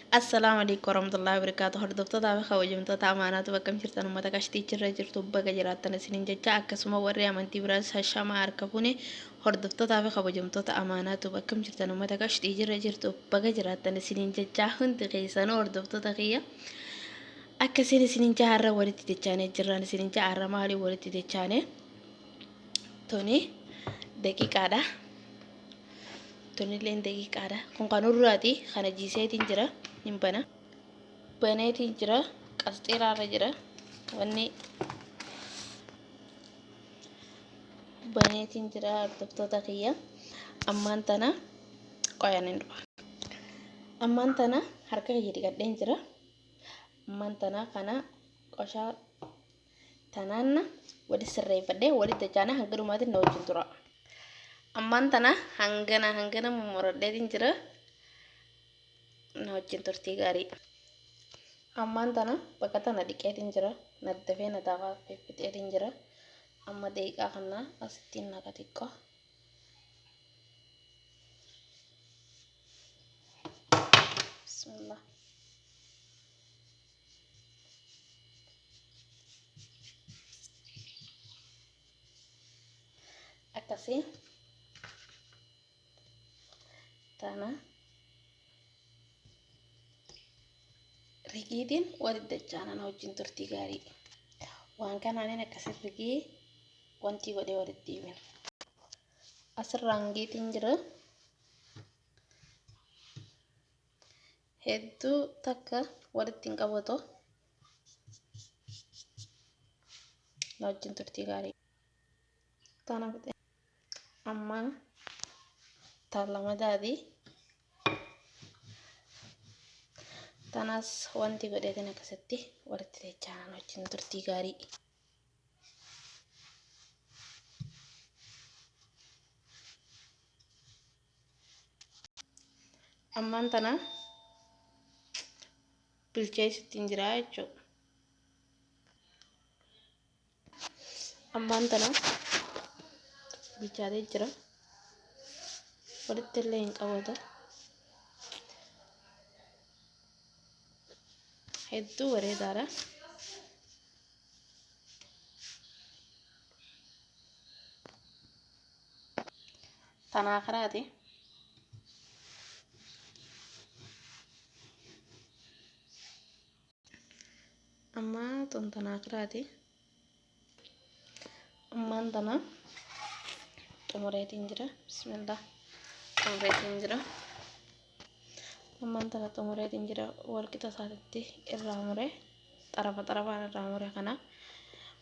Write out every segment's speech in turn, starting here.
السلام عليكم ورحمة الله وبركاته. هردفتها بخوجمتها أمانات وكم شرطان ومتى كشتي شرّ جرتو بقى جراتنا سنين جتا أكسما ورّي أمانتي براس هشام أركبوني. هردفتها بخوجمتها أمانات وكم شرطان ومتى كشتي جرتو بقى جراتنا سنين جتا هند قيسان هردفتها قيا أكسين سنين جهرة وريتي تجاني جران سنين جهرة مالي وريتي تجاني توني دقيقة ده توني لين دقيقة ده كون قانون راتي خنا جيسيتين جرا نبنا بنيتين جرا قصير على جرا واني بنيتين جرا دبتو تقية أمان تنا قيانين أمان تنا حركة جدي قدين جرا أمان تنا كنا قشا تنانا ودي سرّي فده ودي تجانا هنقدر ما تنو جنتورا أمان تنا هنگنا ممردين جرا نو جنتور تيجاري أمان تنا بكتنا ديكاتين جرا ندفين ندافع في بيتين جرا أما دقيقة خنا أستين نكاتيكا بسم الله أكاسي تانا رجيدين ورد جانا نوجين ترتي غاري وان كان أنا نكسر رجي وانتي ودي ورد ديمين أسر رانجي تنجرا هدو تكا ورد تنقبضو نوجين ترتي غاري تانا كده أما تالما دادي تاناس وانتي ودي تنا كستي ورد جانا نوجين ترتي غاري أما تنا بالجاي ستين جراجو أما تنا بالجاري جرا ورد تلين قوضو هدو وريدارا تناخراتي أما تناخراتي أما تنا تمريتين جرا بسم الله تمريتين جرا أما تنا تمريتين جرا والكتا ساتتي الرامرة طرفا الرامرة كنا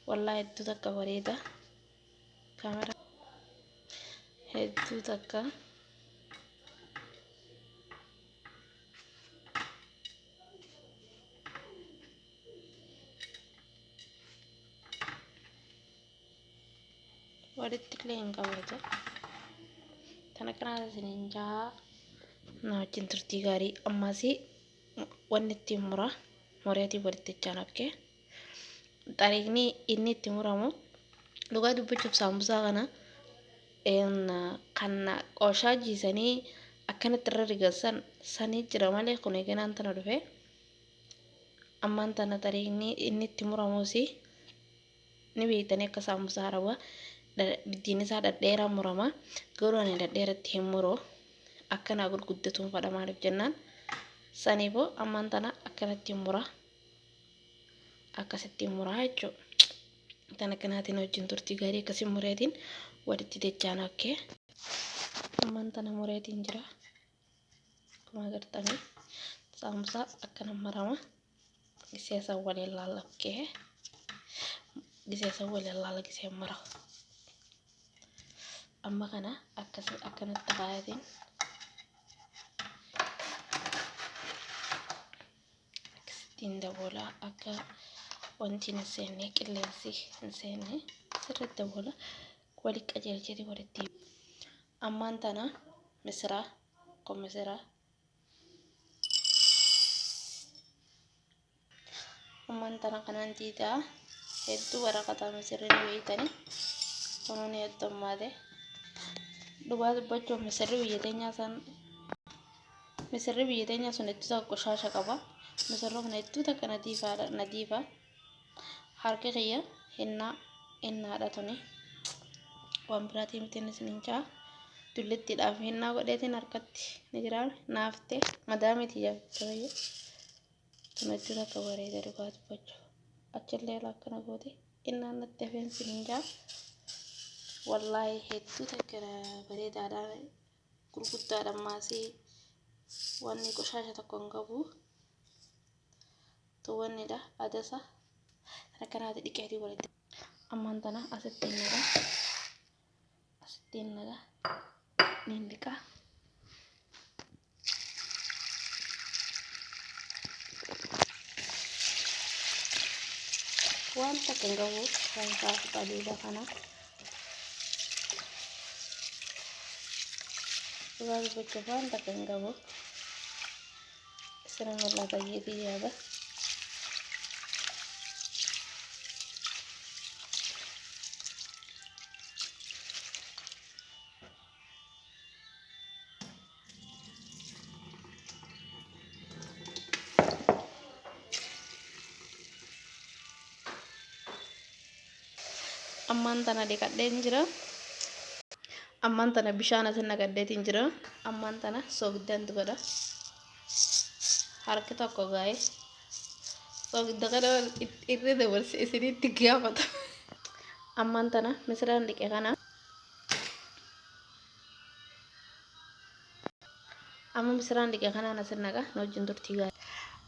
والله هدو تكا وريدا كاميرا هدو تكا وريت لين قوضو تنا كنا سننجا نوجين ترتي غاري أما سي ونتي مرة مريتي وريت جانبك طريقني إني تمرمو لغا دبجوب سامبوسا كنا إن كنا قوشا جيساني أكنت تررقصان ساني جرمالي كوني كنا أنتنا رفه أما أنتنا طريقني إني تمرمو سي نبيتني كسامبوسا روا بديني سادة ديرا مرما قروني ديرا تيمورو أكنا أقول قدتهم فدا معرف جنان سانيبو أما أنتنا أكنا تيمورا أكاسي تيمورا هايجو تنا كناتي نوجين ترتي غاري كسي مريدين ودتي تجانا اوكي أما أنتنا مريدين جرا كما قرتني سامسا أكنا مرما جسيسا ولي الله اوكي جسيسا ولي الله جسيسا مرا أما كنا أكاسي أكنا تغايدين أكستين دبولا أكا wanti nseenne qilleensi nseenne sirriitti dabala wali qajeelchiti walitti ammaan tana misiraa kun misiraa ammaan tana kanaan tiitaa hedduu waraqataa misirriin weeyitanii kunuun heddummaate dhubaa dubbachuu misirri biyya teenyaa san misirri biyya teenya sun itti tokko shaasha qaba. Misirroo kana itti takka nadiifa harka kiyya hinnaadha tuni waan biraatii miti inni sininjaa dullittiidhaaf hinnaa godheetiin harkatti ni jiraan naafte madaamiti jaabtabayyo tun itti takka bareeda dhugaa dubbachuu achillee akkana gooti innaan natti hafeen sininjaa wallaahi hedduu takka bareedaadhaan gurguddaadhaan maasii wanni qoshaasha tokko hin qabu tuwwannidha adasa akkanaati dhiqeetii walitti ammaan tana asittiin naga niin dhiqa waan takka hin qabu waan isaaf qaliila kana dhugaa dubbachuuf waan takka hin qabu sira mul'ata yeetii yaada ammaan tana dhiqadheen jira ammaan tana bishaan asin naqadheetiin jira ammaan tana soogiddan godha harki tokko gaa'e soogidda kana irra dabarse isinitti gaafata ammaan tana misiraan dhiqe kana amma misiraan dhiqe kanaan asin naqa na wajjin turtii gaa'e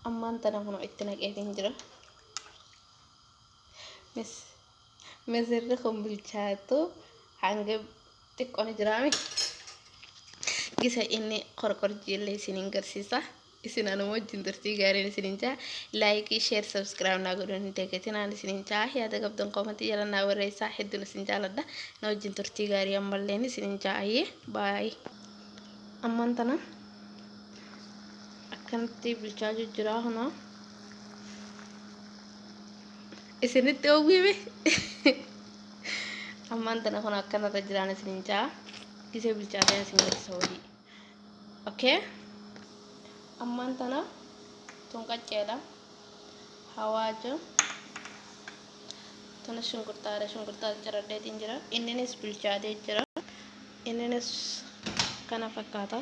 ammaan tana kunoo itti naqeetiin jira misirri kun bilchaatu hanga xiqqoon jiraame gisa inni qorqorjiillee isiniin garsiisa isin anuma wajjin turtii gaariin isiniin jaa laayikii sheer sabskiraayib naa godhuun hin deeggatinaan isiniin jaa yaada qabdan koomantii jalannaa barreessaa hedduun isin jaaladha na wajjin turtii gaarii ammalleen isiniin jaa ayyee baay'ee ammaan tana akkanatti bilchaa jijjiraa hunoo isinitti oowwiime ammaan tana kun akkanarra jiraan isiniin jaa gisee bilchaatee isin garsiisa hojii okay ammaan tana tun qacceedha hawaaja tuna shunkurtaa ciradheetiin jira inninis bilchaatee jira inninis kana fakkaata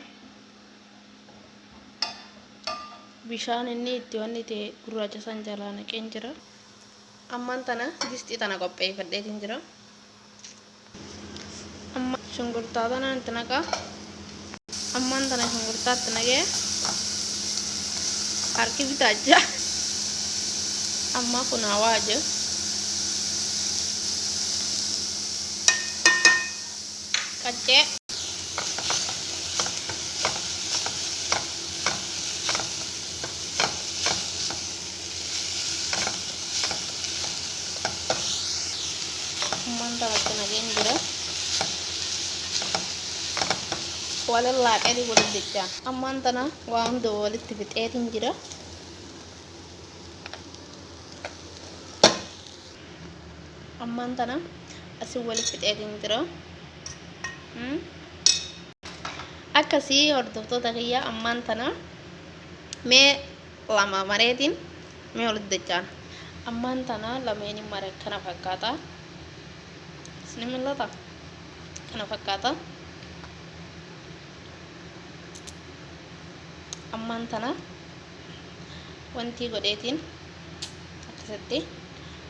bishaan inni itti wanni ta'e gurraacha san jalaa naqeen jira ammaan tana distii tana qopheeffadheetiin jira amma shunkurtaa tanaan itti naqa ammaan tana shunkurtaatti naqee harki bitaacha amma kun hawaaja qaccee ammaan tanatti naqeen jira walirraa qeli waliin jechaan ammaan tana waa hunda walitti fixeetiin jira ammaan tana asin walitti fixeetiin jira akkasii hordoftoota kiyya ammaan tana mee lama mareetiin mee walitti jechaan ammaan tana lameenin mare kana fakkaata isni mul'ata kana fakkaata ammaan tana wanti godheetiin akkasitti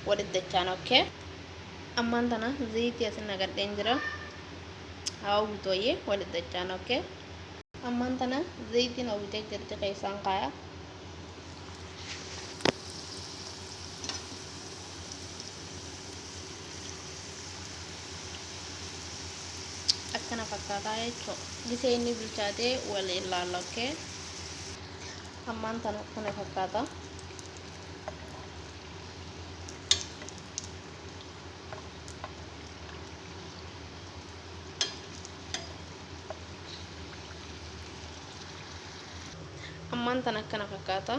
walitti dachaan okay ammaan tana zayitii asin naqadheen jira hawwitooyee walitti dachaan okay ammaan tana zayitiin hawwitee jirti keessaan kaaya akkana fakkaataa jechuudha gisee inni bilchaatee wal ilaalla okay ammaan tana kana fakkaata ammaan tana kana fakkaata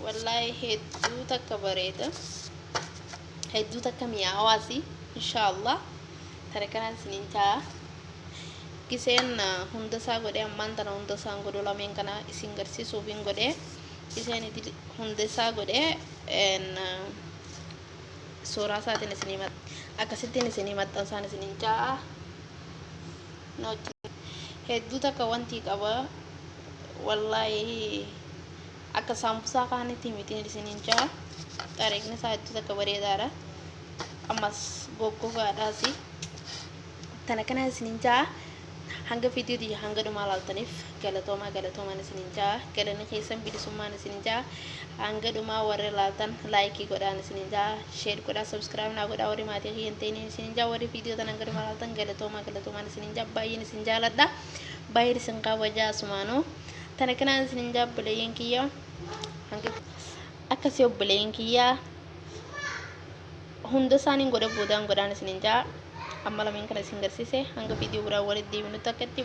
wallaahi hedduu takka bareeda hedduu takka mi'aawaasi inshallah tare kana isiniin jaa kiseen hunda isaa godhee ammaan tana hunda isaan godhu lameen kana isin garsiisuuf hin godhee kiseen hunda isaa godhee suuraa isaatiin isinii akkasittiin isinii maxxansaan isiniin ja'a hedduu takka wanti qaba wallaahi akka saambusaa kaanitti mitiin isiniin ja'a qareegni isaa hedduu takka bareedaadha ammas goggogaadhaasi tana kana isiniin ja'a hanga fiidiyoo hanga dhumaa laaltaniif galatoomaan isiniin ja'a galanni keessan bilisummaan isiniin ja'a hanga dhumaa warri laaltan laayikii godhaan isiniin ja'a sheer godhaa sabskiraayib naa godhaa warri maatii kiyyan ta'iniin isiniin ja'a warri fiidiyoo tan hanga dhumaa laaltan galatoomaan isiniin ja'a baay'een isin jaaladha baay'een isin kabajaa asumaanuu tana kana isiniin ja'a obboleeyyan kiyya hanga akkasii obboleeyyan kiyya hunda isaaniin godha boodaan godhaan isiniin ja'a amma lameen kana isin garsiise hanga fiidiyoo biraa walitti deebinutti akkatti